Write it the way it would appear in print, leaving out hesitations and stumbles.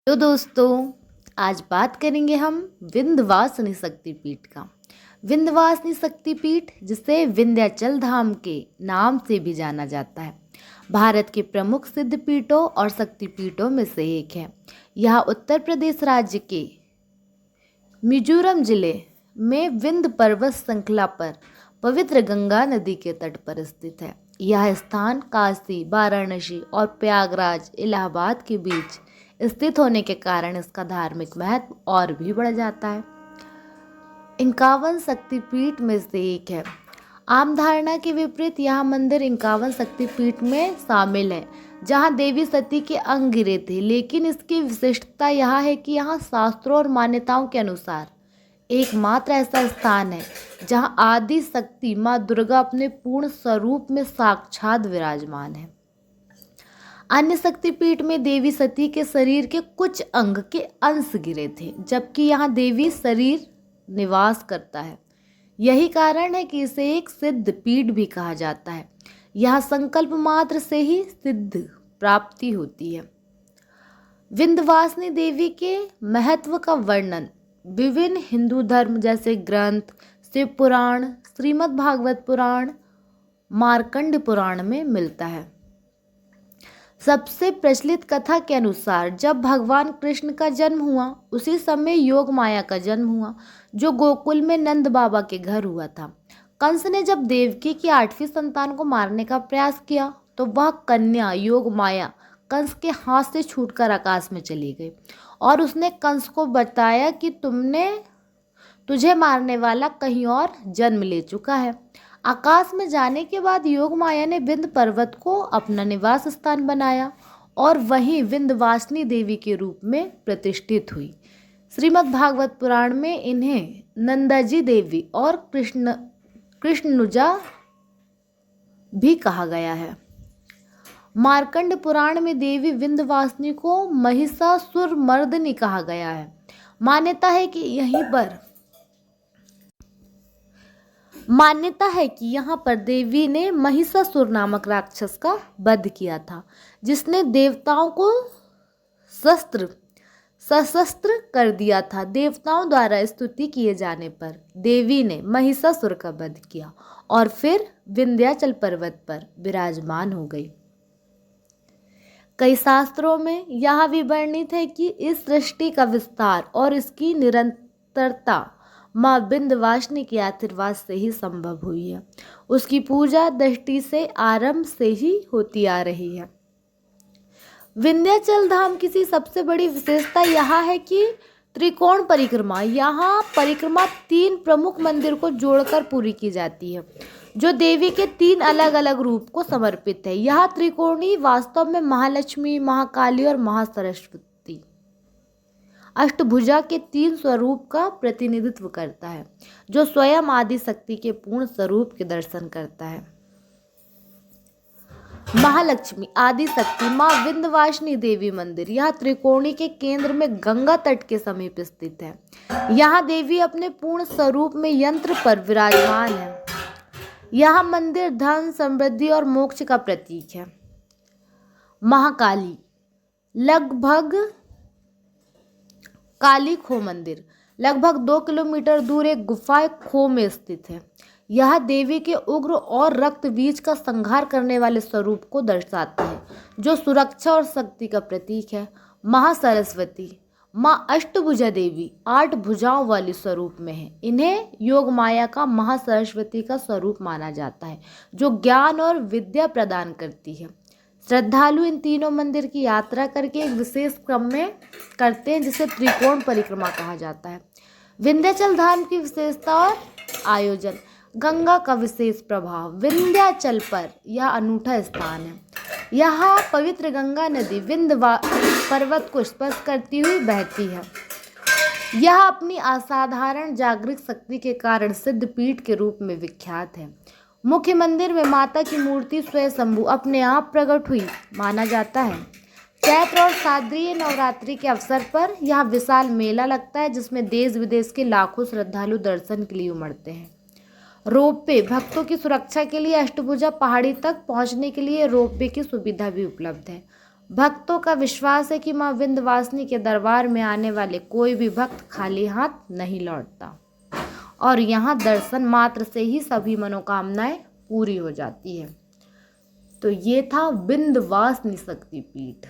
तो दोस्तों, आज बात करेंगे हम विंध्यवासिनी शक्तिपीठ का। विंध्यवासिनी शक्तिपीठ, जिसे विंध्याचल धाम के नाम से भी जाना जाता है, भारत के प्रमुख सिद्धपीठों और शक्तिपीठों में से एक है। यह उत्तर प्रदेश राज्य के मिजोरम जिले में विंध्य पर्वत श्रृंखला पर पवित्र गंगा नदी के तट पर स्थित है। यह स्थान काशी, वाराणसी और प्रयागराज, इलाहाबाद के बीच स्थित होने के कारण इसका धार्मिक महत्व और भी बढ़ जाता है। 51 शक्तिपीठ में से एक है। आम धारणा के विपरीत यह मंदिर 51 शक्तिपीठ में शामिल है, जहां देवी सती के अंग गिरे थे। लेकिन इसकी विशिष्टता यह है कि यहाँ शास्त्रों और मान्यताओं के अनुसार एकमात्र ऐसा स्थान है जहां आदि शक्ति माँ दुर्गा अपने पूर्ण स्वरूप में साक्षात विराजमान है। अन्य शक्तिपीठ में देवी सती के शरीर के कुछ अंग के अंश गिरे थे, जबकि यहाँ देवी शरीर निवास करता है। यही कारण है कि इसे एक सिद्ध पीठ भी कहा जाता है। यह संकल्प मात्र से ही सिद्ध प्राप्ति होती है। विंध्यवासिनी देवी के महत्व का वर्णन विभिन्न हिंदू धर्म जैसे ग्रंथ, शिव पुराण, श्रीमद् भागवत पुराण, मार्कंड पुराण में मिलता है। सबसे प्रचलित कथा के अनुसार जब भगवान कृष्ण का जन्म हुआ, उसी समय योग माया का जन्म हुआ, जो गोकुल में नंद बाबा के घर हुआ था। कंस ने जब देवकी की 8वीं संतान को मारने का प्रयास किया, तो वह कन्या योग माया कंस के हाथ से छूटकर आकाश में चली गई और उसने कंस को बताया कि तुझे मारने वाला कहीं और जन्म ले चुका है। आकाश में जाने के बाद योग माया ने विंध्य पर्वत को अपना निवास स्थान बनाया और वहीं विंध्यवासिनी देवी के रूप में प्रतिष्ठित हुई। श्रीमद् भागवत पुराण में इन्हें नंदाजी देवी और कृष्णनुजा भी कहा गया है। मार्कंड पुराण में देवी विंध्यवासिनी को महिषासुरमर्दिनी कहा गया है। मान्यता है कि यहाँ पर देवी ने महिषासुर नामक राक्षस का वध किया था, जिसने देवताओं को सशस्त्र कर दिया था। देवताओं द्वारा स्तुति किए जाने पर देवी ने महिषासुर का वध किया और फिर विंध्याचल पर्वत पर विराजमान हो गई। कई शास्त्रों में यह भी वर्णित है कि इस सृष्टि का विस्तार और इसकी निरंतरता माँ विंध्यवासिनी के आशीर्वाद से ही संभव हुई है। उसकी पूजा दृष्टि से आरंभ से ही होती आ रही है। विंध्याचल धाम की सबसे बड़ी विशेषता यह है कि त्रिकोण परिक्रमा। यहाँ परिक्रमा 3 प्रमुख मंदिर को जोड़कर पूरी की जाती है, जो देवी के 3 अलग अलग रूप को समर्पित है। यह त्रिकोणी वास्तव में महालक्ष्मी, महाकाली और महासरस्वती अष्टभुजा के 3 स्वरूप का प्रतिनिधित्व करता है, जो स्वयं आदि शक्ति के पूर्ण स्वरूप के दर्शन करता है। महालक्ष्मी आदि शक्ति माँ विंध्यवासिनी देवी मंदिर यह त्रिकोणी के केंद्र में गंगा तट के समीप स्थित है। यहाँ देवी अपने पूर्ण स्वरूप में यंत्र पर विराजमान है। यह मंदिर धन, समृद्धि और मोक्ष का प्रतीक है। महाकाली काली खो मंदिर लगभग 2 किलोमीटर दूर एक गुफा खो में स्थित है। यह देवी के उग्र और रक्त बीज का संहार करने वाले स्वरूप को दर्शाता है, जो सुरक्षा और शक्ति का प्रतीक है। महासरस्वती माँ अष्टभुजा देवी 8 भुजाओं वाली स्वरूप में है। इन्हें योग माया का महासरस्वती का स्वरूप माना जाता है, जो ज्ञान और विद्या प्रदान करती है। श्रद्धालु इन तीनों मंदिर की यात्रा करके एक विशेष क्रम में करते हैं, जिसे त्रिकोण परिक्रमा कहा जाता है। विंध्याचल धाम की विशेषता और आयोजन। गंगा का विशेष प्रभाव। विंध्याचल पर यह अनूठा स्थान है। यहाँ पवित्र गंगा नदी विंध्य पर्वत को स्पर्श करती हुई बहती है। यह अपनी असाधारण जागृत शक्ति के कारण सिद्ध पीठ के रूप में विख्यात है। मुख्य मंदिर में माता की मूर्ति स्वयंभू अपने आप प्रकट हुई माना जाता है। चैत्र और शारदीय नवरात्रि के अवसर पर यह विशाल मेला लगता है, जिसमें देश विदेश के लाखों श्रद्धालु दर्शन के लिए उमड़ते हैं। रोपवे भक्तों की सुरक्षा के लिए अष्टभुजा पहाड़ी तक पहुंचने के लिए रोपवे की सुविधा भी उपलब्ध है। भक्तों का विश्वास है कि माँ विंध्यवासिनी के दरबार में आने वाले कोई भी भक्त खाली हाथ नहीं लौटता और यहाँ दर्शन मात्र से ही सभी मनोकामनाएं पूरी हो जाती है। तो ये था विंध्यवासिनी शक्तिपीठ।